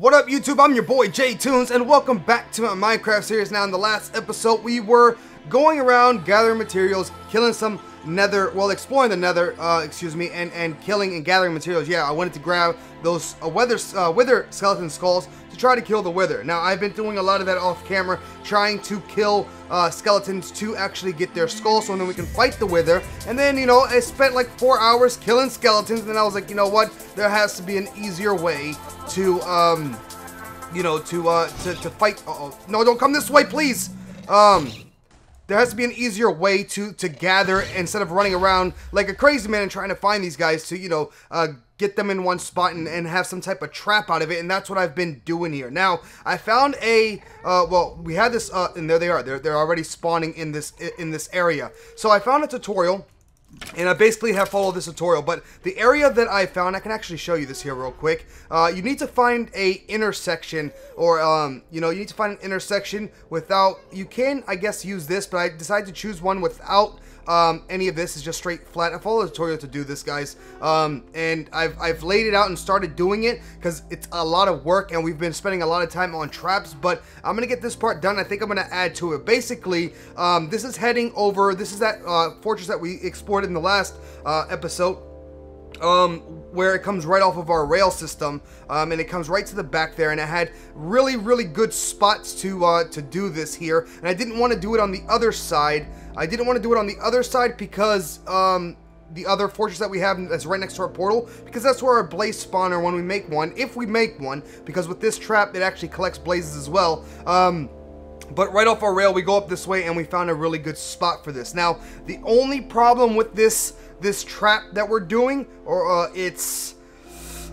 What up, YouTube? I'm your boy Jtunes, and welcome back to my Minecraft series. Now, in the last episode, we were going around gathering materials, killing some nether, well, exploring the nether, and killing and gathering materials. Yeah, I wanted to grab those wither skeleton skulls to try to kill the wither. Now, I've been doing a lot of that off camera, trying to kill skeletons to actually get their skulls so then we can fight the wither. And then, you know, I spent like 4 hours killing skeletons, and then I was like, you know what, there has to be an easier way to to fight. No, don't come this way, please. There has to be an easier way to gather instead of running around like a crazy man and trying to find these guys to, you know, get them in one spot and have some type of trap out of it. And that's what I've been doing here. Now, I found a, well, we had this, and there they are. They're already spawning in this area. So I found a tutorial. And I basically have followed this tutorial, but the area that I found, I can actually show you this here real quick. You need to find a intersection, or you know, you need to find an intersection without. You can, I guess, use this, but I decided to choose one without any of this. Is just straight flat. I followed the tutorial to do this, guys, and I've laid it out and started doing it because it's a lot of work, and we've been spending a lot of time on traps. But I'm gonna get this part done. I think I'm gonna add to it. Basically, this is heading over. This is that fortress that we explored in the last episode. Where it comes right off of our rail system, and it comes right to the back there, and it had really good spots to do this here, and I didn't want to do it on the other side. I didn't want to do it on the other side because the other fortress that we have that's right next to our portal, because that's where our blaze spawner, when we make one, if we make one, because with this trap it actually collects blazes as well. But right off our rail, we go up this way, and we found a really good spot for this. Now, the only problem with this trap that we're doing, or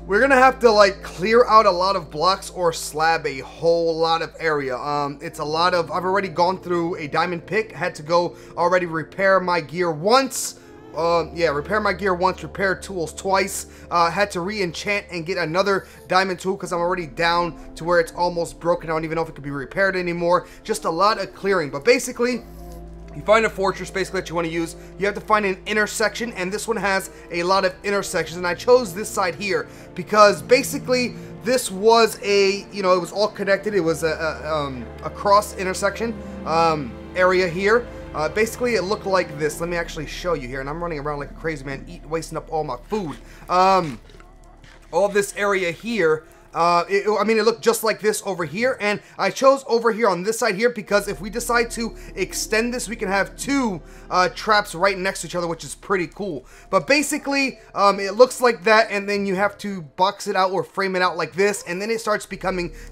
we're gonna have to like clear out a lot of blocks or slab a whole lot of area. It's a lot of. I've already gone through a diamond pick. Had to go already repair my gear once. Repair my gear once, repair tools twice. Had to re-enchant and get another diamond tool because I'm already down to where it's almost broken. I don't even know if it could be repaired anymore. Just a lot of clearing. But basically, you find a fortress basically that you want to use. You have to find an intersection, and this one has a lot of intersections. And I chose this side here because basically this was a, you know, it was all connected. It was a cross intersection area here. Basically, it looked like this. Let me actually show you here. And I'm running around like a crazy man, wasting up all my food. All this area here. I mean, it looked just like this over here, and I chose over here on this side here because if we decide to extend this, we can have two traps right next to each other, which is pretty cool. But basically, it looks like that, and then you have to box it out or frame it out like this, and then it starts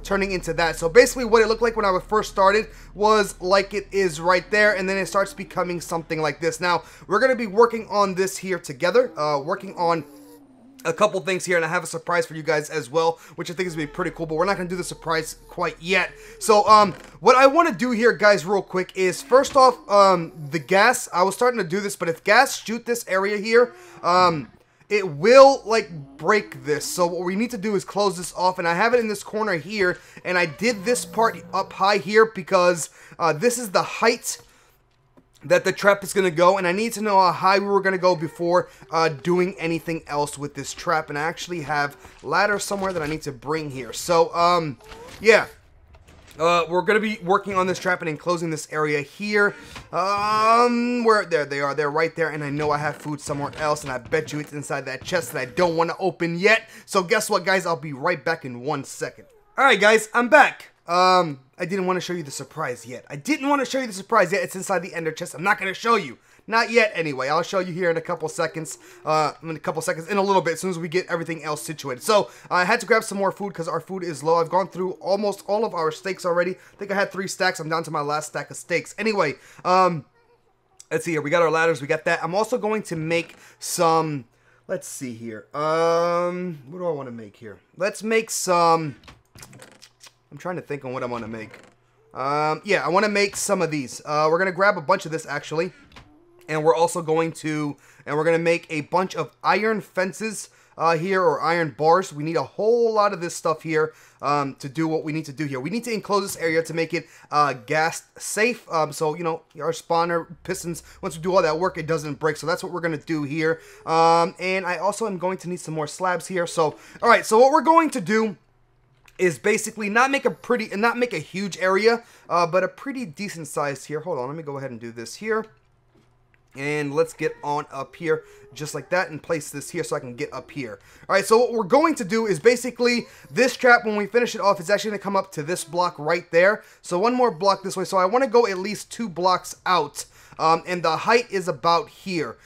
turning into that. So basically, what it looked like when I first started was like it is right there, and then it starts becoming something like this. Now, we're going to be working on this here together, working on a couple things here, and I have a surprise for you guys as well, which I think is going to be pretty cool, but we're not going to do the surprise quite yet. So, what I want to do here, guys, real quick is, first off, the gas. I was starting to do this, but if gas shoot this area here, it will, like, break this. So what we need to do is close this off, and I have it in this corner here, and I did this part up high here because this is the height that the trap is going to go, and I need to know how high we were going to go before doing anything else with this trap. And I actually have ladder somewhere that I need to bring here. So, yeah. We're going to be working on this trap and enclosing this area here. Where, there they are. They're right there, and I know I have food somewhere else, and I bet you it's inside that chest that I don't want to open yet. So guess what, guys? I'll be right back in 1 second. Alright, guys, I'm back. I didn't want to show you the surprise yet. It's inside the ender chest. I'm not going to show you. Not yet, anyway. I'll show you here in a couple seconds. In a little bit, as soon as we get everything else situated. So, I had to grab some more food because our food is low. I've gone through almost all of our steaks already. I think I had 3 stacks. I'm down to my last stack of steaks. Anyway, let's see here. We got our ladders. We got that. I'm also going to make some... Let's see here. What do I want to make here? Let's make some... I'm trying to think on what I want to make. Yeah, I want to make some of these. We're going to grab a bunch of this, actually. And we're also going to... And we're going to make a bunch of iron fences here, or iron bars. We need a whole lot of this stuff here to do what we need to do here. We need to enclose this area to make it gas safe. So, you know, our spawner pistons, once we do all that work, it doesn't break. So that's what we're going to do here. And I also am going to need some more slabs here. So, all right, so what we're going to do is basically not make a huge area, but a pretty decent size here. Hold on, let me go ahead and do this here. And let's get on up here just like that and place this here so I can get up here. All right, so what we're going to do is basically this trap, when we finish it off, it's actually going to come up to this block right there. So one more block this way. So I want to go at least 2 blocks out. And the height is about here.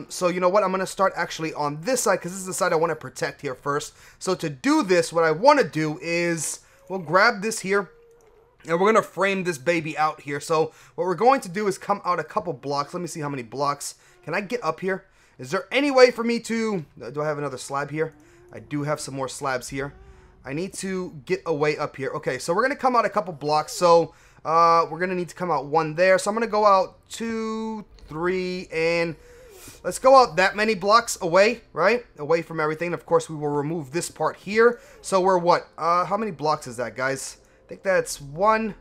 So you know what? I'm going to start actually on this side because this is the side I want to protect here first. So to do this, what I want to do is we'll grab this here. And we're going to frame this baby out here. So what we're going to do is come out a couple blocks. Let me see how many blocks. Can I get up here? Is there any way for me to... Do I have another slab here? I do have some more slabs here. I need to get away up here. Okay, so we're going to come out a couple blocks. So we're going to need to come out 1 there. So I'm going to go out 2, 3, and... Let's go out that many blocks away, right? Away from everything. Of course, we will remove this part here. So we're what? How many blocks is that, guys? I think that's 1.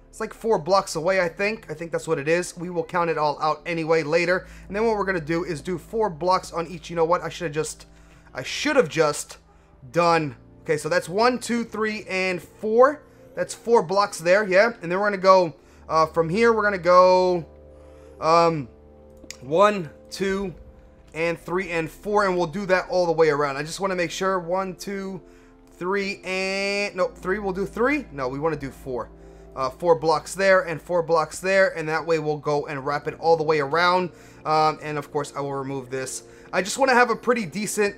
It's like 4 blocks away, I think. I think that's what it is. We will count it all out anyway later. And then what we're going to do is do 4 blocks on each. You know what? I should have just done... Okay, so that's 1, 2, 3, and 4. That's 4 blocks there, yeah? And then we're going to go... from here, we're going to go... 1, 2, and 3, and 4. And we'll do that all the way around. I just want to make sure. 1, 2... 3 and... Nope, 3. We'll do 3. No, we want to do 4. 4 blocks there and 4 blocks there. And that way we'll go and wrap it all the way around. And of course, I will remove this. I just want to have a pretty decent...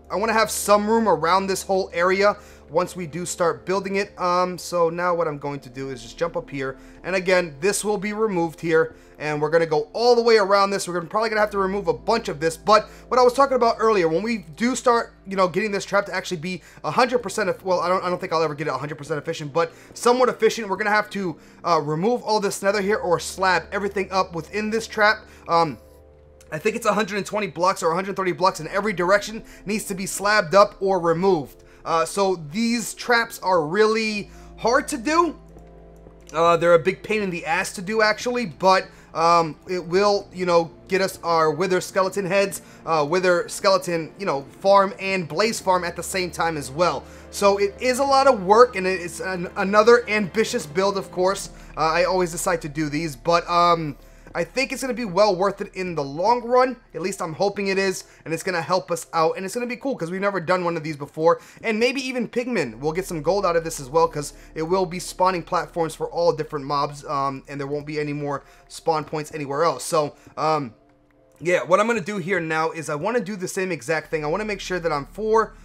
I want to have some room around this whole area once we do start building it. So now what I'm going to do is just jump up here. And again, this will be removed here. And we're going to go all the way around this. We're probably going to have to remove a bunch of this. But what I was talking about earlier, when we do start, you know, getting this trap to actually be 100%, well, I don't think I'll ever get it 100% efficient, but somewhat efficient, we're going to have to remove all this nether here or slab everything up within this trap. I think it's 120 blocks or 130 blocks in every direction needs to be slabbed up or removed. So these traps are really hard to do. They're a big pain in the ass to do, actually, but it will, you know, get us our wither skeleton heads, wither skeleton, you know, farm and blaze farm at the same time as well. So it is a lot of work, and it's another ambitious build, of course. I always decide to do these, but I think it's going to be well worth it in the long run. At least I'm hoping it is. And it's going to help us out. And it's going to be cool because we've never done one of these before. And maybe even pigmen. We'll get some gold out of this as well because it will be spawning platforms for all different mobs. And there won't be any more spawn points anywhere else. So, yeah, what I'm going to do here now is I want to do the same exact thing. I want to make sure that I'm 4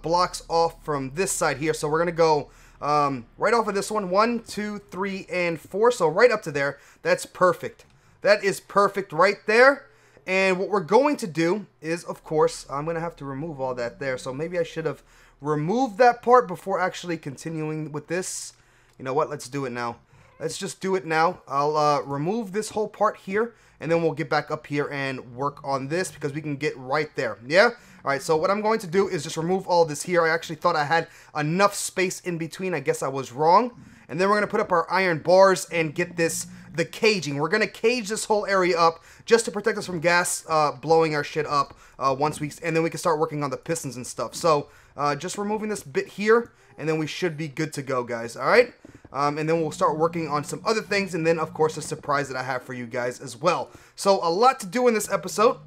blocks off from this side here. So we're going to go... right off of this one. 1, 2, 3, and 4. So right up to there. That's perfect. That is perfect right there. And what we're going to do is, of course, I'm going to have to remove all that there. So maybe I should have removed that part before actually continuing with this. You know what? Let's do it now. Let's just do it now. I'll remove this whole part here. And then we'll get back up here and work on this because we can get right there. Yeah? Alright, so what I'm going to do is just remove all this here. I actually thought I had enough space in between. I guess I was wrong. And then we're going to put up our iron bars and get this... the caging. We're going to cage this whole area up just to protect us from gas blowing our shit up and then we can start working on the pistons and stuff. So just removing this bit here and then we should be good to go, guys. All right. And then we'll start working on some other things. And then of course a surprise that I have for you guys as well. So a lot to do in this episode.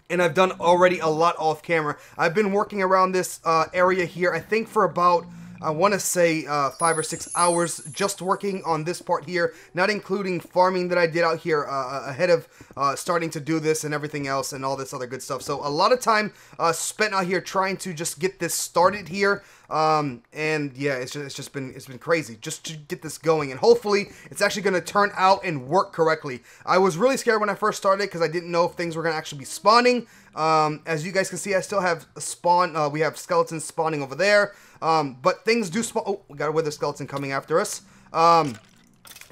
And I've done already a lot off camera. I've been working around this area here, I think for about... I want to say 5 or 6 hours just working on this part here, not including farming that I did out here ahead of starting to do this and everything else and all this other good stuff. So a lot of time spent out here trying to just get this started here. And yeah, it's been crazy just to get this going, and hopefully it's actually going to turn out and work correctly. I was really scared when I first started because I didn't know if things were going to actually be spawning. As you guys can see, I still have a spawn. We have skeletons spawning over there. But things do spawn. Oh, we got a wither skeleton coming after us.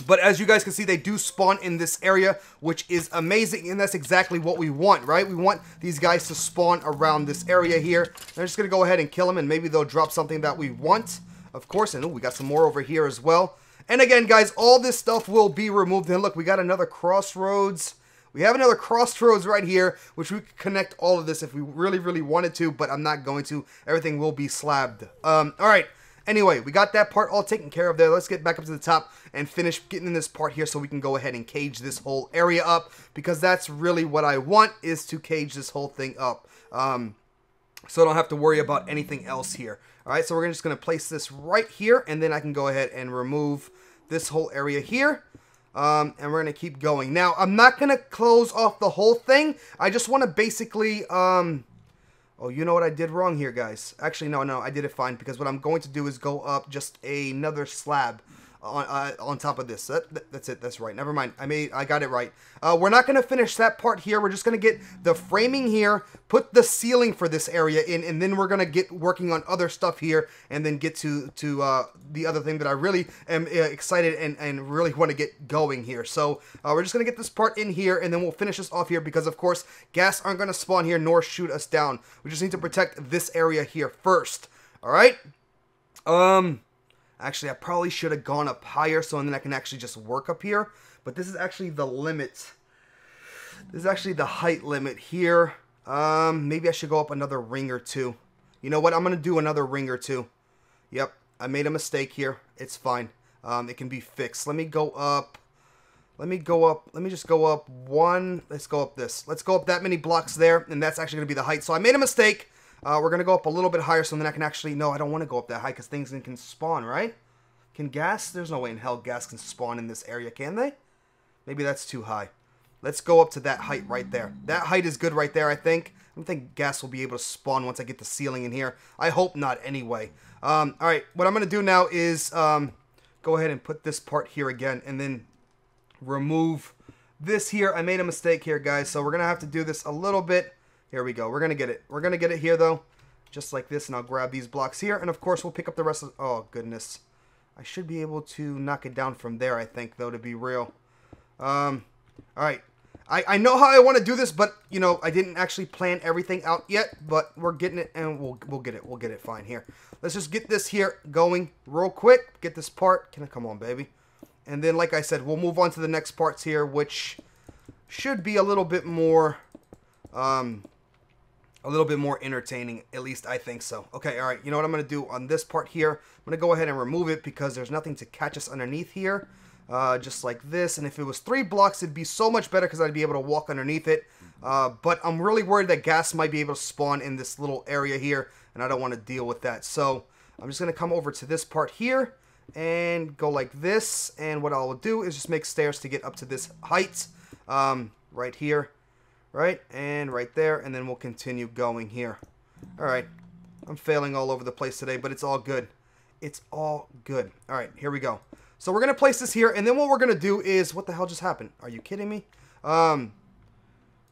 But as you guys can see, they do spawn in this area, which is amazing, and that's exactly what we want, right? We want these guys to spawn around this area here. I'm just going to go ahead and kill them, and maybe they'll drop something that we want, of course. And oh, we got some more over here as well. And again, guys, all this stuff will be removed. And look, we got another crossroads. We have another crossroads right here, which we could connect all of this if we really, really wanted to, but I'm not going to. Everything will be slabbed. All right. Anyway, we got that part all taken care of there. Let's get back up to the top and finish getting in this part here so we can go ahead and cage this whole area up, because that's really what I want, is to cage this whole thing up. So I don't have to worry about anything else here. Alright, so we're just going to place this right here, and then I can go ahead and remove this whole area here. And we're going to keep going. Now, I'm not going to close off the whole thing. I just want to basically, oh, you know what I did wrong here, guys? Actually, no, I did it fine, because what I'm going to do is go up just another slab on top of this. That's it. That's right. Never mind. I got it right. We're not going to finish that part here. We're just going to get the framing here, put the ceiling for this area in, and then we're going to get working on other stuff here, and then get to the other thing that I really am excited and really want to get going here. So we're just going to get this part in here, and then we'll finish this off here, because of course gas aren't going to spawn here nor shoot us down. We just need to protect this area here first. All right. Actually, I probably should have gone up higher, so then I can actually just work up here. But this is actually the limit. This is actually the height limit here. Maybe I should go up another ring or two. You know what? I'm going to do another ring or two. Yep, I made a mistake here. It's fine. It can be fixed. Let me go up. Let me just go up one. Let's go up this. Let's go up that many blocks there, and that's actually going to be the height. So I made a mistake. We're going to go up a little bit higher, so then I can actually... No, I don't want to go up that high, because things can spawn, right? Can gas? There's no way in hell gas can spawn in this area, can they? Maybe that's too high. Let's go up to that height right there. That height is good right there, I think. I don't think gas will be able to spawn once I get the ceiling in here. I hope not anyway. Alright, what I'm going to do now is go ahead and put this part here again, and then remove this here. I made a mistake here, guys, so we're going to have to do this a little bit. Here we go. We're going to get it. We're going to get it here, though. Just like this, and I'll grab these blocks here. And, of course, we'll pick up the rest of... Oh, goodness. I should be able to knock it down from there, I think, though, to be real. All right. I know how I want to do this, but, you know, I didn't actually plan everything out yet. But we're getting it, and we'll get it. We'll get it fine here. Let's just get this here going real quick. Get this part. Come on, baby. And then, like I said, we'll move on to the next parts here, which should be a little bit more... a little bit more entertaining, at least I think so. Okay, all right, you know what I'm going to do on this part here? I'm going to go ahead and remove it, because there's nothing to catch us underneath here. Just like this, and if it was 3 blocks, it'd be so much better, because I'd be able to walk underneath it. But I'm really worried that gas might be able to spawn in this little area here, and I don't want to deal with that. So I'm just going to come over to this part here, and go like this, and what I'll do is just make stairs to get up to this height, right here. Right, and right there, and then we'll continue going here. Alright, I'm failing all over the place today, but it's all good. It's all good. Alright, here we go. So we're going to place this here, and then what we're going to do is... What the hell just happened? Are you kidding me? We're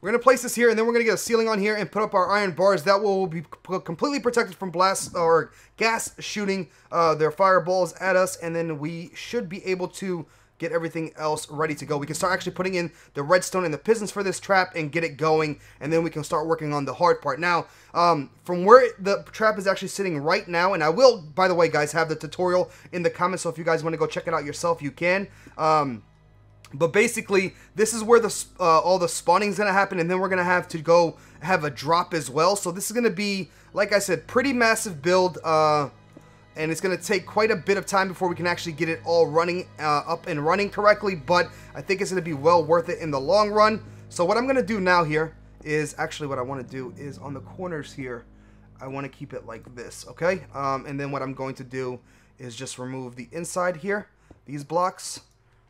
going to place this here, and then we're going to get a ceiling on here and put up our iron bars. That will be completely protected from blast or gas shooting their fireballs at us, and then we should be able to... get everything else ready to go. We can start actually putting in the redstone and the pistons for this trap and get it going, and then we can start working on the hard part. Now, from where the trap is actually sitting right now, and I will, by the way, guys, have the tutorial in the comments, so if you guys want to go check it out yourself, you can. But basically, this is where the all the spawning is going to happen, and then we're going to have to go have a drop as well. So this is going to be, like I said, pretty massive build, and it's going to take quite a bit of time before we can actually get it all running up and running correctly, but I think it's going to be well worth it in the long run. So what I'm going to do now here is, actually what I want to do is on the corners here, I want to keep it like this, okay? And then what I'm going to do is just remove the inside here, these blocks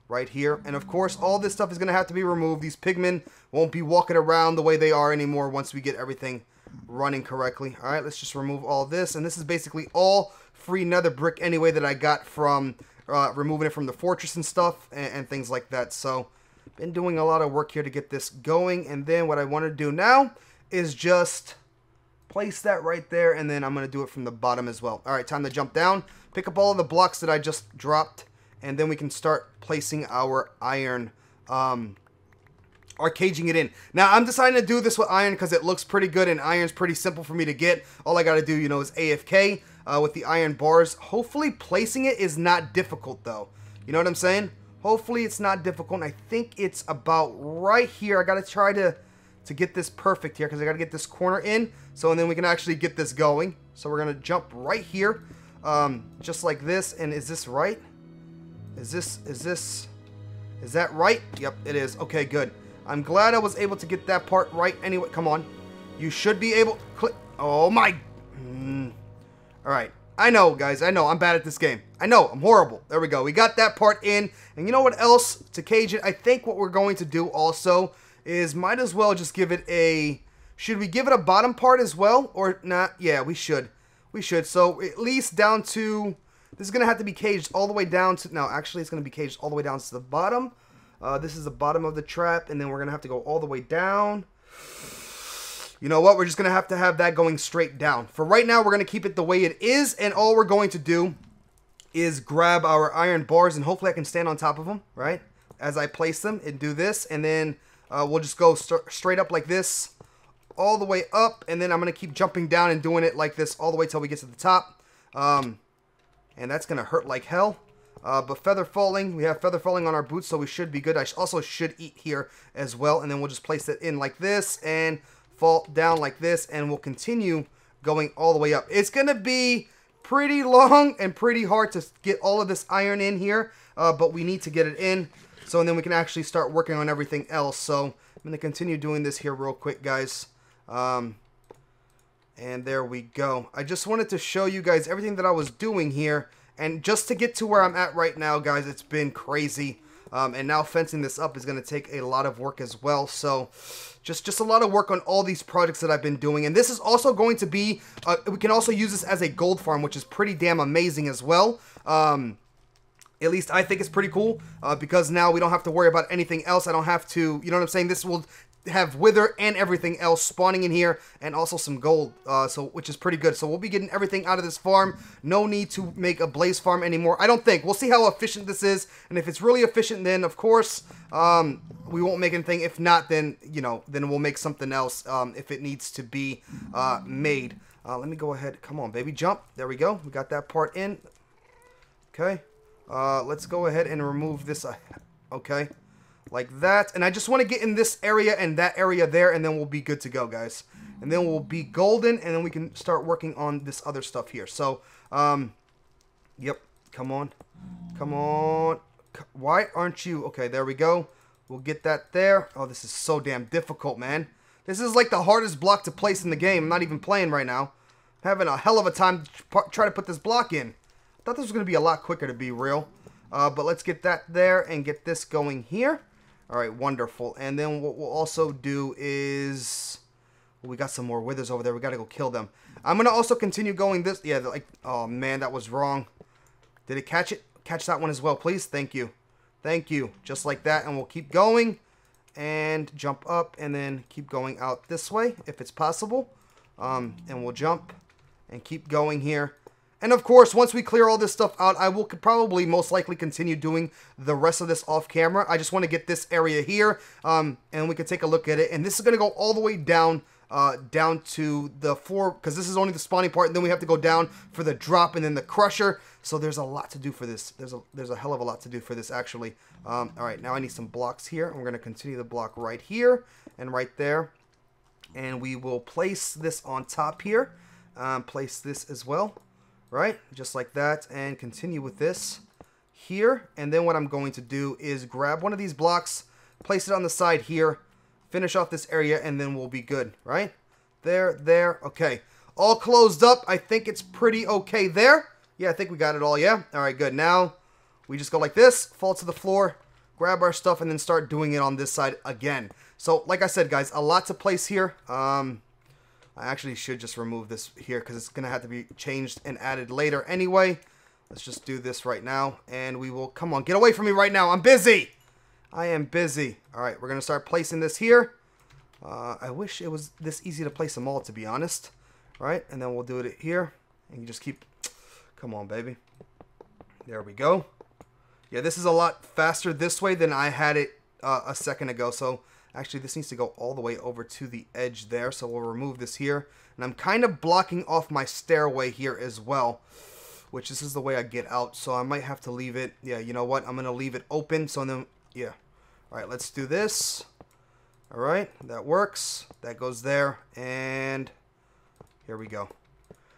right here, and of course all this stuff is going to have to be removed. These pigmen won't be walking around the way they are anymore once we get everything running correctly. All right, let's just remove all this, and this is basically all free nether brick anyway that I got from removing it from the fortress and stuff and things like that. So been doing a lot of work here to get this going, and then what I want to do now is just place that right there, and then I'm going to do it from the bottom as well. All right, time to jump down, pick up all of the blocks that I just dropped, and then we can start placing our iron or caging it in. Now, I'm deciding to do this with iron because it looks pretty good, and iron's pretty simple for me to get. All I got to do, you know, is AFK with the iron bars. Hopefully, placing it is not difficult, though. You know what I'm saying? Hopefully, it's not difficult, and I think it's about right here. I got to try to get this perfect here because I got to get this corner in, so and then we can actually get this going. So we're going to jump right here. just like this. And is this right? Is that right? Yep, it is. Okay, good. I'm glad I was able to get that part right. Anyway, come on. You should be able to click. Oh my. All right. I know, guys. I know. I'm bad at this game. I know. I'm horrible. There we go. We got that part in. And you know what else? To cage it, I think what we're going to do also is might as well just give it a... Should we give it a bottom part as well? Or not? Yeah, we should. We should. So at least down to... This is going to have to be caged all the way down to... No, actually, it's going to be caged all the way down to the bottom. This is the bottom of the trap. And then we're going to have to go all the way down. You know what? We're just going to have that going straight down. For right now, we're going to keep it the way it is. And all we're going to do is grab our iron bars. And hopefully I can stand on top of them, right? As I place them and do this. And then we'll just go straight up like this. All the way up. And then I'm going to keep jumping down and doing it like this all the way till we get to the top. And that's going to hurt like hell. But feather falling, we have feather falling on our boots, so we should be good. I also should eat here as well. And then we'll just place it in like this and fall down like this. And we'll continue going all the way up. It's going to be pretty long and pretty hard to get all of this iron in here. But we need to get it in. So and then we can actually start working on everything else. So I'm going to continue doing this here real quick, guys. And there we go. I just wanted to show you guys everything that I was doing here. And just to get to where I'm at right now, guys, it's been crazy. And now fencing this up is going to take a lot of work as well. So just a lot of work on all these projects that I've been doing. And this is also going to be, we can also use this as a gold farm, which is pretty damn amazing as well. At least I think it's pretty cool because now we don't have to worry about anything else. I don't have to, you know what I'm saying? This will have wither and everything else spawning in here and also some gold, which is pretty good. So we'll be getting everything out of this farm. No need to make a blaze farm anymore. I don't think. We'll see how efficient this is. And if it's really efficient, then of course, we won't make anything. If not, then, you know, then we'll make something else if it needs to be made. Let me go ahead. Come on, baby. Jump. There we go. We got that part in. Okay. Let's go ahead and remove this. Okay. Like that. And I just want to get in this area and that area there, and then we'll be good to go, guys. And then we'll be golden, and then we can start working on this other stuff here. So, yep. Come on. Come on. Why aren't you? Okay, there we go. We'll get that there. Oh, this is so damn difficult, man. This is like the hardest block to place in the game. I'm not even playing right now. I'm having a hell of a time to try to put this block in. I thought this was going to be a lot quicker, to be real. But let's get that there and get this going here. All right, wonderful. And then what we'll also do is... we got some more withers over there. We got to go kill them. I'm going to also continue going this... yeah, like... oh, man, that was wrong. Did it catch it? Catch that one as well, please. Thank you. Thank you. Just like that. And we'll keep going. And jump up. And then keep going out this way, if it's possible. And we'll jump. And keep going here. And of course, once we clear all this stuff out, I will probably most likely continue doing the rest of this off camera. I just want to get this area here, and we can take a look at it. And this is going to go all the way down, down to the 4, because this is only the spawning part, and then we have to go down for the drop and then the crusher. So there's a lot to do for this. There's a hell of a lot to do for this, actually. All right, now I need some blocks here, and we're going to continue the block right here and right there. And we will place this on top here. Place this as well. Right, just like that, and continue with this here. And then what I'm going to do is grab one of these blocks, place it on the side here, finish off this area, and then we'll be good, right? There, okay. All closed up. I think it's pretty okay there. Yeah, I think we got it all, yeah? All right, good. Now, we just go like this, fall to the floor, grab our stuff, and then start doing it on this side again. So, like I said, guys, a lot to place here. I actually should just remove this here because it's going to have to be changed and added later anyway. Let's just do this right now. And we will... come on, get away from me right now. I'm busy. I am busy. All right, we're going to start placing this here. I wish it was this easy to place them all, to be honest. All right, and then we'll do it here. And you just keep... come on, baby. There we go. Yeah, this is a lot faster this way than I had it a second ago. So... actually, this needs to go all the way over to the edge there, so we'll remove this here. And I'm kind of blocking off my stairway here as well, which this is the way I get out, so I might have to leave it. Yeah, you know what? I'm going to leave it open, so then, yeah. All right, let's do this. All right, that works. That goes there, and here we go.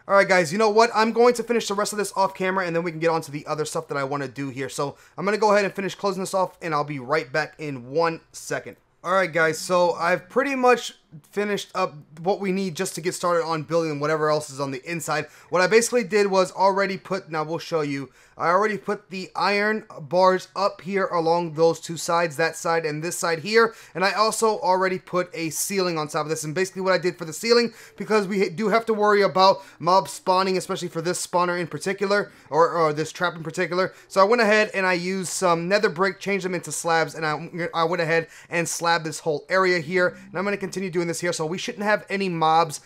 Alright guys, you know what? I'm going to finish the rest of this off camera and then we can get on to the other stuff that I want to do here. So I'm going to go ahead and finish closing this off and I'll be right back in 1 second. Alright guys, so I've pretty much finished up what we need just to get started on building whatever else is on the inside. What I basically did was already put, now we'll show you, I already put the iron bars up here along those two sides, that side and this side here, and I also already put a ceiling on top of this. And basically what I did for the ceiling, because we do have to worry about mobs spawning, especially for this spawner in particular, or this trap in particular, so I went ahead and I used some nether brick, changed them into slabs, and I went ahead and slabbed this whole area here, and I'm going to continue doing this here, so we shouldn't have any mobs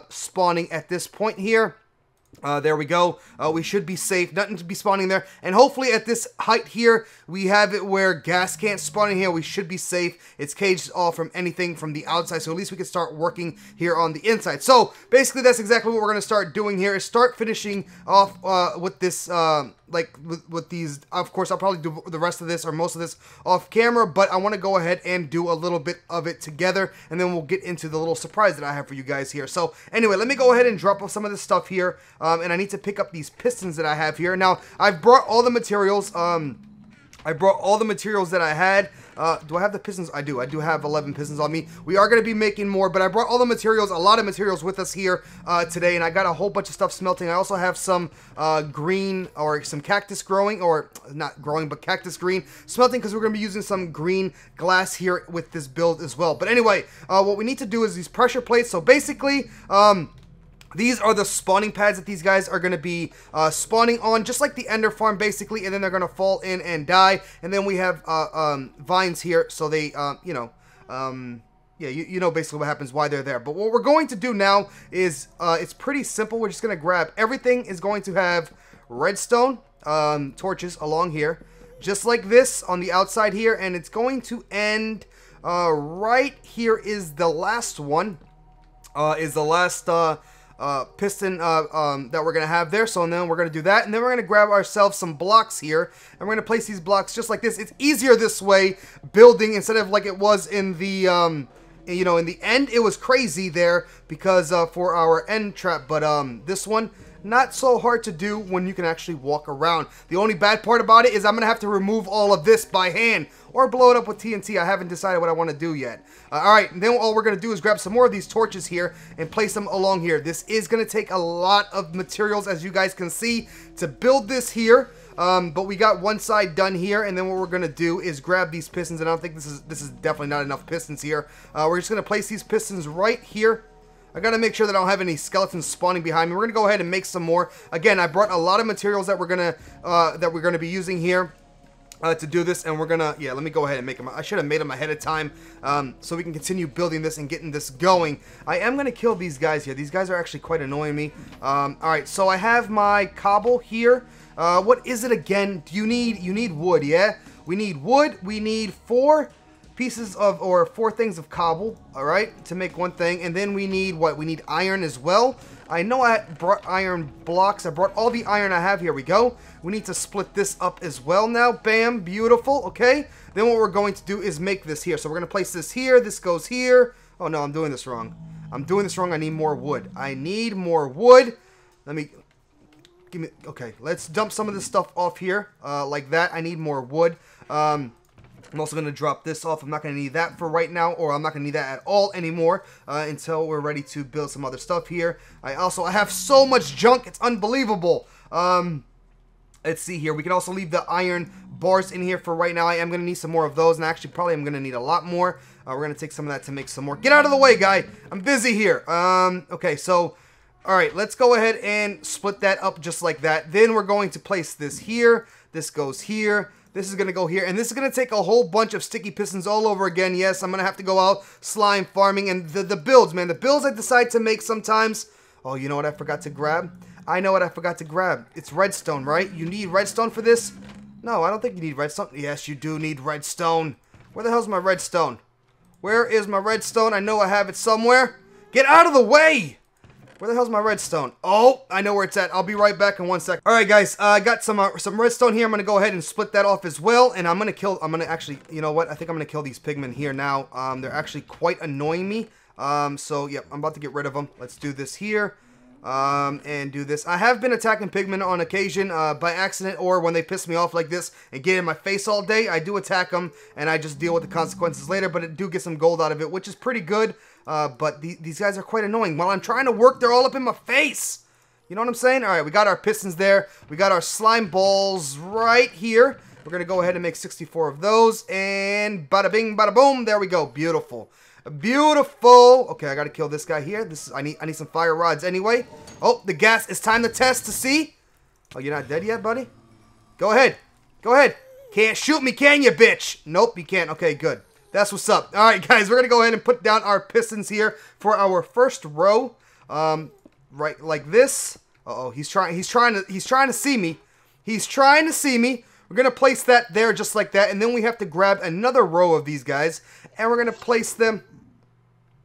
spawning at this point here. There we go. We should be safe. Nothing to be spawning there. And hopefully at this height here, we have it where gas can't spawn in here. We should be safe. It's caged off from anything from the outside. So at least we can start working here on the inside. So basically that's exactly what we're going to start doing here, is start finishing off with this, like with these. Of course, I'll probably do the rest of this or most of this off camera, but I want to go ahead and do a little bit of it together, and then we'll get into the little surprise that I have for you guys here. So anyway, let me go ahead and drop off some of this stuff here, and I need to pick up these pistons that I have here. Now, I've brought all the materials. I brought all the materials that I had. Do I have the pistons? I do. I do have 11 pistons on me. We are going to be making more, but I brought all the materials, a lot of materials with us here today, and I got a whole bunch of stuff smelting. I also have some green, or some cactus growing, or not growing, but cactus green smelting, because we're going to be using some green glass here with this build as well. But anyway, what we need to do is these pressure plates. So basically, these are the spawning pads that these guys are going to be spawning on, just like the Ender farm, basically, and then they're going to fall in and die. And then we have vines here, so they, yeah, you know basically what happens, why they're there. But what we're going to do now is, it's pretty simple. We're just going to grab, everything is going to have redstone torches along here, just like this on the outside here, and it's going to end right here is the last one, piston that we're gonna have there. So then we're gonna do that, and then we're gonna grab ourselves some blocks here, and we're gonna place these blocks just like this. It's easier this way, building, instead of like it was in the you know, in the end. It was crazy there because for our end trap, but this one, not so hard to do when you can actually walk around. The only bad part about it is I'm gonna have to remove all of this by hand or blow it up with TNT. I haven't decided what I want to do yet. Alright, and then all we're gonna do is grab some more of these torches here and place them along here. This is gonna take a lot of materials, as you guys can see, to build this here. But we got one side done here, and then what we're gonna do is grab these pistons, and I don't think this is definitely not enough pistons here. We're just gonna place these pistons right here. I gotta make sure that I don't have any skeletons spawning behind me. We're gonna go ahead and make some more. Again, I brought a lot of materials that we're gonna be using here to do this, and we're gonna, yeah, let me go ahead and make them. I should have made them ahead of time, so we can continue building this and getting this going. I am gonna kill these guys here. These guys are actually quite annoying me. All right, so I have my cobble here. What is it again? You need wood, yeah? We need wood. We need 4 pieces of, or 4 things of cobble, all right, to make one thing. And then we need what? We need iron as well. I know I brought iron blocks. I brought all the iron I have. Here we go. We need to split this up as well now. Bam, beautiful. Okay, then what we're going to do is make this here. So we're going to place this here. This goes here. Oh no, I'm doing this wrong. I'm doing this wrong. I need more wood. I need more wood. Let me, give me, okay, let's dump some of this stuff off here, like that. I need more wood. I'm also going to drop this off. I'm not going to need that for right now, or I'm not going to need that at all anymore until we're ready to build some other stuff here. I have so much junk. It's unbelievable. Let's see here. We can also leave the iron bars in here for right now. I am going to need some more of those, and actually probably I'm going to need a lot more. We're going to take some of that to make some more. Get out of the way, guy. I'm busy here. Okay, so, all right, let's go ahead and split that up just like that. Then we're going to place this here. This goes here. This is going to go here, and this is going to take a whole bunch of sticky pistons all over again. Yes, I'm going to have to go out slime farming, and the builds, man. The builds I decide to make sometimes. Oh, you know what I forgot to grab? I know what I forgot to grab. It's redstone, right? You need redstone for this? No, I don't think you need redstone. Yes, you do need redstone. Where the hell's my redstone? Where is my redstone? I know I have it somewhere. Get out of the way! Where the hell's my redstone? Oh, I know where it's at. I'll be right back in 1 second. All right, guys, I got some redstone here. I'm gonna go ahead and split that off as well, and I'm gonna actually, you know what? I think I'm gonna kill these pigmen here now. They're actually quite annoying me. So, yep, I'm about to get rid of them. Let's do this here. and do this. I have been attacking pigmen on occasion by accident, or when they piss me off like this and get in my face all day. I do attack them, and I just deal with the consequences later, but it do get some gold out of it, which is pretty good. But these guys are quite annoying. While I'm trying to work, they're all up in my face. You know what I'm saying? All right, we got our pistons there. We got our slime balls right here. We're going to go ahead and make 64 of those, and bada bing, bada boom. There we go. Beautiful. Beautiful. Okay, I got to kill this guy here. I need some fire rods anyway. Oh, the gas. It's time to test to see. Oh, you're not dead yet, buddy? Go ahead. Go ahead. Can't shoot me, can you, bitch? Nope, you can't. Okay, good. That's what's up. All right, guys, we're going to go ahead and put down our pistons here for our first row. Right like this. Uh-oh, he's trying to see me. He's trying to see me. We're going to place that there just like that, and then we have to grab another row of these guys, and we're going to place them.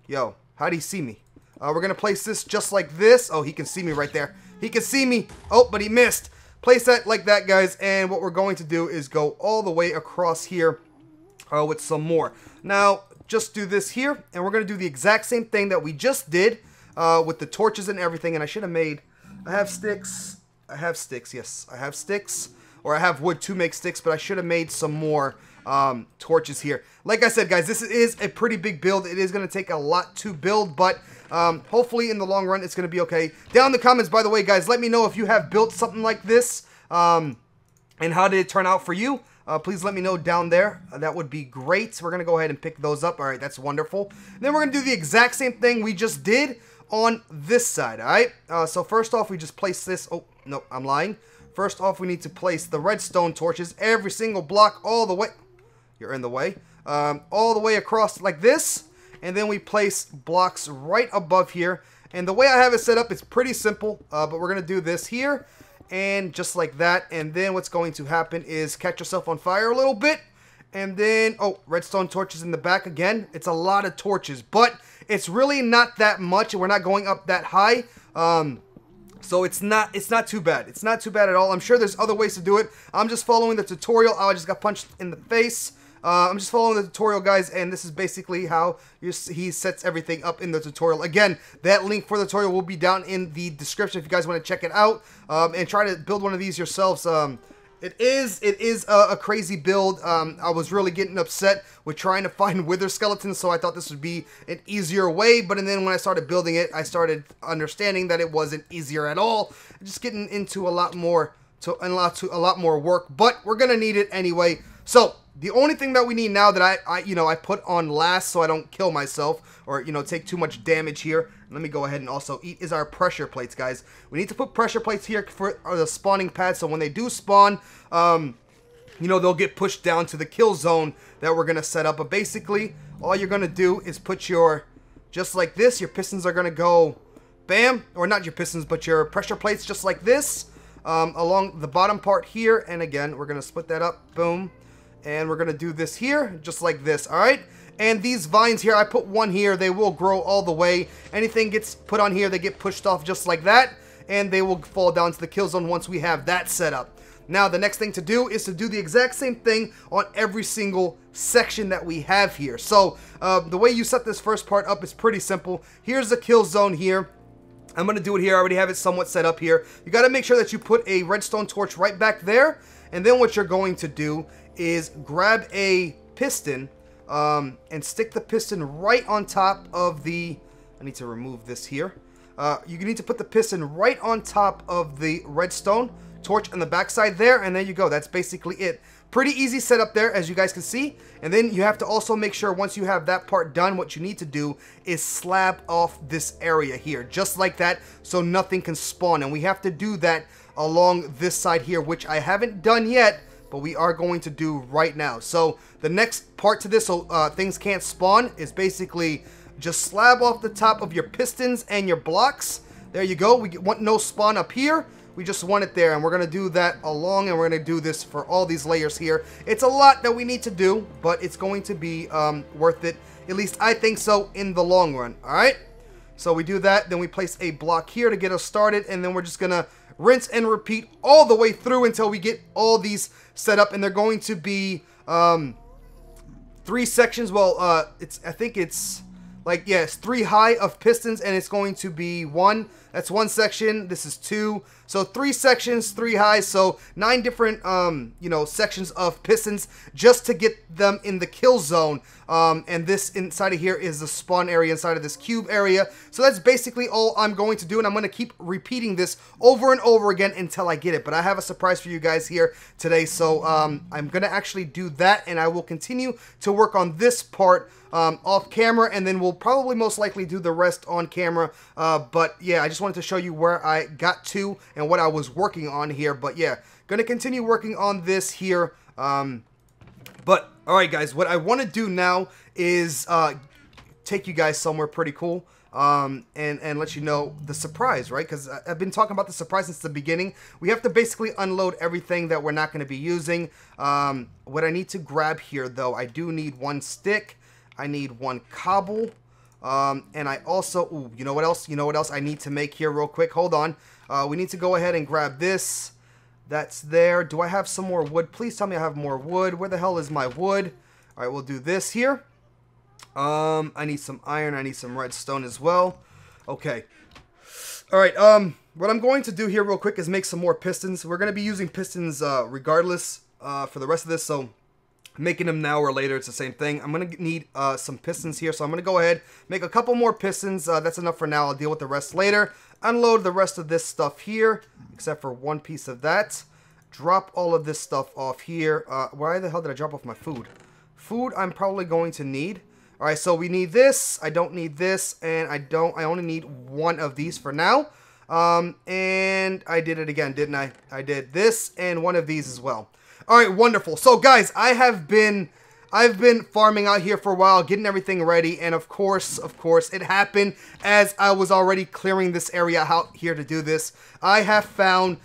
Yo, how do you see me? We're going to place this just like this. Oh, he can see me right there. He can see me. Oh, but he missed. Place that like that, guys, and what we're going to do is go all the way across here with some more. Now, just do this here, and we're going to do the exact same thing that we just did with the torches and everything, and I should have made... I have sticks. I have sticks, yes. I have sticks. Or I have wood to make sticks, but I should have made some more torches here. Like I said, guys, this is a pretty big build. It is going to take a lot to build, but hopefully in the long run, it's going to be okay. Down in the comments, by the way, guys, let me know if you have built something like this, and how did it turn out for you. Please let me know down there. That would be great. We're going to go ahead and pick those up. All right, that's wonderful. And then we're going to do the exact same thing we just did on this side, all right? So first off, we just place this. Oh, no, I'm lying. First off, we need to place the redstone torches every single block all the way. You're in the way. All the way across like this. And then we place blocks right above here. And the way I have it set up, it's pretty simple. But we're going to do this here. And just like that. And then what's going to happen is catch yourself on fire a little bit. And then, oh, redstone torches in the back again. It's a lot of torches. But it's really not that much. We're not going up that high. So it's not too bad. It's not too bad at all. I'm sure there's other ways to do it. I'm just following the tutorial. Oh, I just got punched in the face. I'm just following the tutorial, guys, and this is basically how he sets everything up in the tutorial. Again, that link for the tutorial will be down in the description if you guys want to check it out and try to build one of these yourselves. It is a crazy build. I was really getting upset with trying to find wither skeletons, so I thought this would be an easier way. But then when I started building it, I started understanding that it wasn't easier at all. Just getting into a lot more work, but we're gonna need it anyway. So the only thing that we need now that I put on last so I don't kill myself or take too much damage here. Let me go ahead and also eat is our pressure plates, guys. We need to put pressure plates here for the spawning pad, so when they do spawn, they'll get pushed down to the kill zone that we're gonna set up. But basically, all you're gonna do is put just like this. Your pistons are gonna go, bam, or not your pistons, but your pressure plates, just like this, along the bottom part here. And again, we're gonna split that up, boom, and we're gonna do this here, just like this. All right. And these vines here, I put one here. They will grow all the way. Anything gets put on here, they get pushed off just like that. And they will fall down to the kill zone once we have that set up. Now, the next thing to do is to do the exact same thing on every single section that we have here. So, the way you set this first part up is pretty simple. Here's the kill zone here. I'm going to do it here. I already have it somewhat set up here. You got to make sure that you put a redstone torch right back there. And then what you're going to do is grab a piston. And stick the piston right on top of the... I need to remove this here. You need to put the piston right on top of the redstone torch on the backside there, and there you go. That's basically it. Pretty easy setup there, as you guys can see. And then you have to also make sure once you have that part done, what you need to do is slab off this area here, just like that, so nothing can spawn. And we have to do that along this side here, which I haven't done yet, but we are going to do right now. So the next part to this, so things can't spawn, is basically just slab off the top of your pistons and your blocks. There you go. We want no spawn up here. We just want it there, and we're going to do that along, and we're going to do this for all these layers here. It's a lot that we need to do, but it's going to be worth it. At least I think so in the long run. All right? So we do that. Then we place a block here to get us started, and then we're just going to rinse and repeat all the way through until we get all these set up. And they're going to be 3 sections. Well, I think it's like, yes, 3 high of pistons, and it's going to be 1, that's 1 section. This is 2. So 3 sections, 3 highs. So 9 different, you know, sections of pistons just to get them in the kill zone. And this inside of here is the spawn area inside of this cube area. So that's basically all I'm going to do. And I'm going to keep repeating this over and over again until I get it. But I have a surprise for you guys here today. So I'm going to actually do that. And I will continue to work on this part off camera, and then we'll probably most likely do the rest on camera. But yeah, I just wanted to show you where I got to and what I was working on here. But yeah, gonna continue working on this here. But alright guys, what I want to do now is take you guys somewhere pretty cool. And let you know the surprise, right? Because I've been talking about the surprise since the beginning. We have to basically unload everything that we're not going to be using. What I need to grab here, though, I do need 1 stick. I need 1 cobble. And I also, ooh, you know what else? You know what else I need to make here real quick? Hold on. We need to go ahead and grab this. That's there. Do I have some more wood? Please tell me I have more wood. Where the hell is my wood? All right, we'll do this here. I need some iron. I need some redstone as well. Okay. All right. What I'm going to do here real quick is make some more pistons. We're going to be using pistons regardless for the rest of this. So making them now or later, it's the same thing. I'm going to need some pistons here. So I'm going to go ahead, make a couple more pistons. That's enough for now. I'll deal with the rest later. Unload the rest of this stuff here, except for 1 piece of that. Drop all of this stuff off here. Why the hell did I drop off my food? Food I'm probably going to need. All right, so we need this. I don't need this, and I only need 1 of these for now. And I did it again, didn't I? I did this and 1 of these as well. All right, wonderful. So guys, I've been farming out here for a while, getting everything ready, and of course, it happened as I was already clearing this area out here to do this. I have found,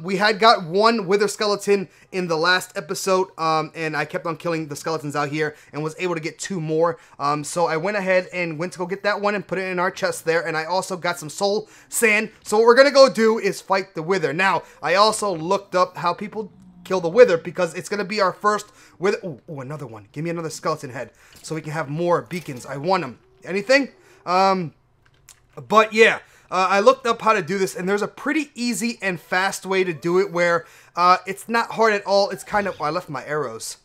we had got 1 wither skeleton in the last episode, and I kept on killing the skeletons out here and was able to get 2 more. So I went ahead and went to go get that one and put it in our chest there, and I also got some soul sand. So what we're gonna go do is fight the wither. Now, I also looked up how people kill the wither, because it's going to be our first wither. Oh, another one. Give me another skeleton head so we can have more beacons. I want them. Anything? But yeah, I looked up how to do this, and there's a pretty easy and fast way to do it where it's not hard at all. It's kind of... Oh, I left my arrows.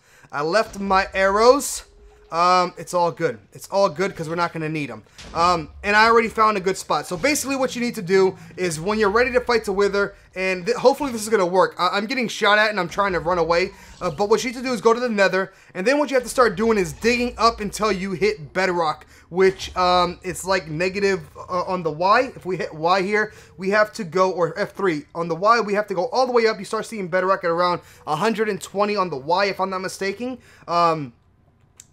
It's all good. It's all good because we're not going to need them. And I already found a good spot. So basically what you need to do is when you're ready to fight the wither, and hopefully this is going to work. I'm getting shot at and I'm trying to run away. But what you need to do is go to the nether. And then what you have to start doing is digging up until you hit bedrock, which it's like negative on the Y. If we hit Y here, we have to go, or F3. On the Y, we have to go all the way up. You start seeing bedrock at around 120 on the Y, if I'm not mistaken.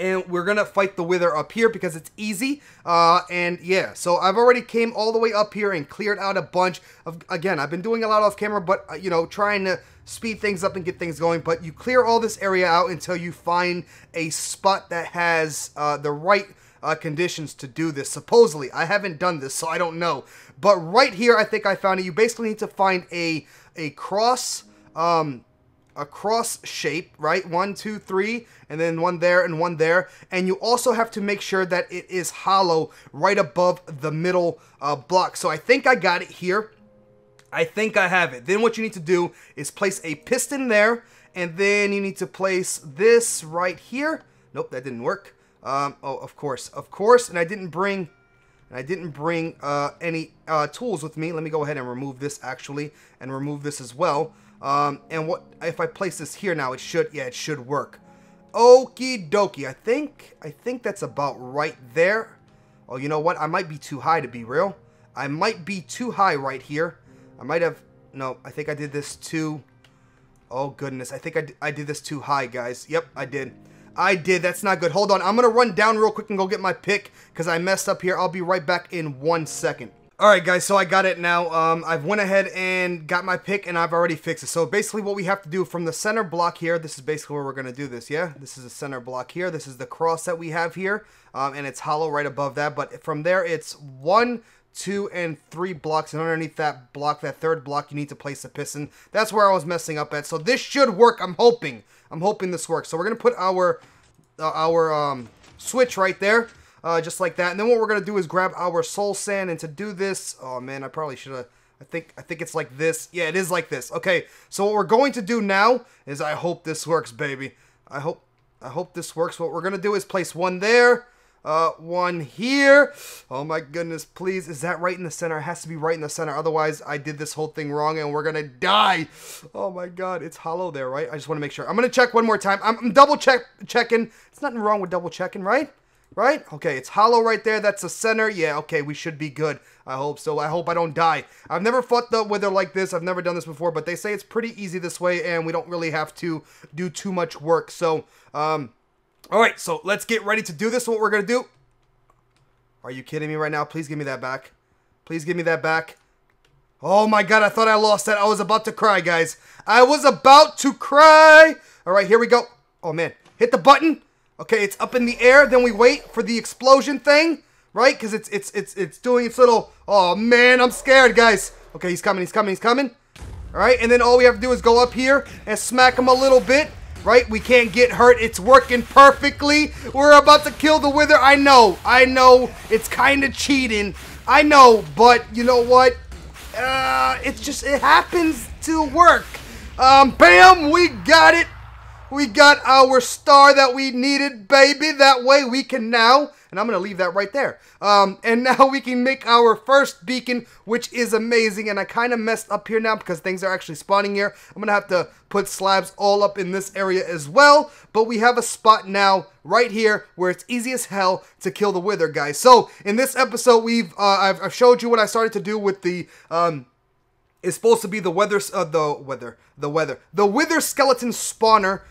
And we're going to fight the wither up here because it's easy. And yeah, so I've already came all the way up here and cleared out a bunch of, again, I've been doing a lot off camera, but, you know, trying to speed things up and get things going. But you clear all this area out until you find a spot that has the right conditions to do this. Supposedly, I haven't done this, so I don't know. But right here, I think I found it. You basically need to find a cross... a cross shape, right? 1, 2, 3, and then 1 there and 1 there. And you also have to make sure that it is hollow right above the middle block. So I think I got it here. I think I have it. Then what you need to do is place a piston there, and then you need to place this right here. Nope, that didn't work. Oh, of course. And I didn't bring any tools with me. Let me go ahead and remove this actually, and remove this as well. And what if I place this here now? It should work. Okie dokie. I think that's about right there. Oh, you know what? I might be too high to be real. I might be too high right here. I might have... No, I think I did this too... Oh, goodness. I think I did this too high, guys. Yep, I did. That's not good. Hold on. I'm going to run down real quick and go get my pick because I messed up here. I'll be right back in 1 second. Alright guys, so I got it now. I've went ahead and got my pick and I've already fixed it. So basically what we have to do from the center block here, this is basically where we're going to do this, yeah? This is the center block here. This is the cross that we have here. And it's hollow right above that. But from there, it's 1, 2, and 3 blocks. And underneath that block, that third block, you need to place a piston. That's where I was messing up at. So this should work, I'm hoping. I'm hoping this works. So we're going to put our switch right there. just like that. And then what we're gonna do is grab our soul sand, and to do this, oh man, I probably should have. I think it's like this. Yeah, it is like this. Okay, so what we're going to do now is, I hope this works, baby. I hope this works. What we're gonna do is place one there, one here. Oh my goodness, please, is that right in the center? It has to be right in the center, otherwise I did this whole thing wrong and we're gonna die. Oh my god, it's hollow there, right? I just want to make sure. I'm gonna check one more time. I'm double checking. There's nothing wrong with double checking, right? Right? Okay, it's hollow right there. That's the center. Yeah, okay, we should be good. I hope so. I hope I don't die. I've never fought the wither like this. I've never done this before, but they say it's pretty easy this way, and we don't really have to do too much work. So, all right, so let's get ready to do this. What we're going to do. Are you kidding me right now? Please give me that back. Please give me that back. Oh my god, I thought I lost that. I was about to cry, guys. I was about to cry. All right, here we go. Oh man, hit the button. Okay, it's up in the air. Then we wait for the explosion thing, right? Because it's doing its little. Oh man, I'm scared, guys. Okay, he's coming. He's coming. He's coming. All right, and then all we have to do is go up here and smack him a little bit, right? We can't get hurt. It's working perfectly. We're about to kill the wither. I know. It's kind of cheating. I know, but you know what? It happens to work. Bam! We got it. We got our star that we needed, baby. That way we can now, and I'm going to leave that right there. And now we can make our first beacon, which is amazing. And I kind of messed up here now because things are actually spawning here. I'm going to have to put slabs all up in this area as well. But we have a spot now right here where it's easy as hell to kill the wither, guys. So in this episode, I've showed you what I started to do with the... It's supposed to be the wither skeleton spawner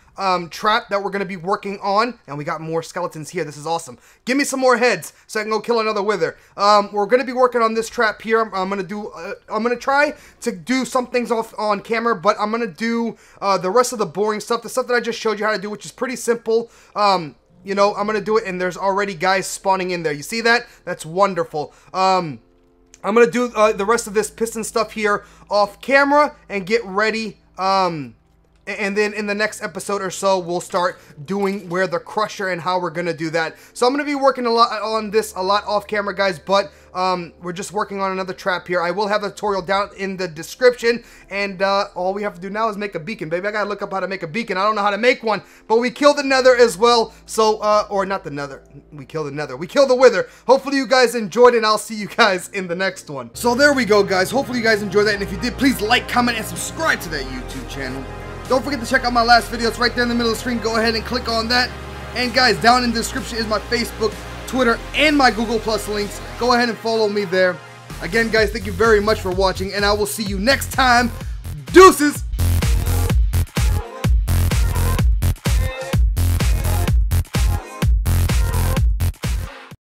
trap that we're going to be working on. And we got more skeletons here. This is awesome. Give me some more heads so I can go kill another wither. We're going to be working on this trap here. I'm going to try to do some things off on camera, but I'm going to do the rest of the boring stuff. The stuff that I just showed you how to do, which is pretty simple. You know, I'm going to do it, and there's already guys spawning in there. You see that? That's wonderful. I'm going to do the rest of this piston stuff here off camera and get ready. And then in the next episode or so, we'll start doing where the crusher and how we're going to do that. So I'm going to be working a lot on this off camera, guys, but we're just working on another trap here. I will have a tutorial down in the description, and all we have to do now is make a beacon, baby. I got to look up how to make a beacon. I don't know how to make one, but we killed the nether as well. So, or not the nether. We killed the nether. We killed the wither. Hopefully you guys enjoyed it, and I'll see you guys in the next one. So there we go, guys. Hopefully you guys enjoyed that, and if you did, please like, comment, and subscribe to that YouTube channel. Don't forget to check out my last video. It's right there in the middle of the screen. Go ahead and click on that. And guys, down in the description is my Facebook, Twitter, and my Google Plus links. Go ahead and follow me there. Again, guys, thank you very much for watching, and I will see you next time. Deuces!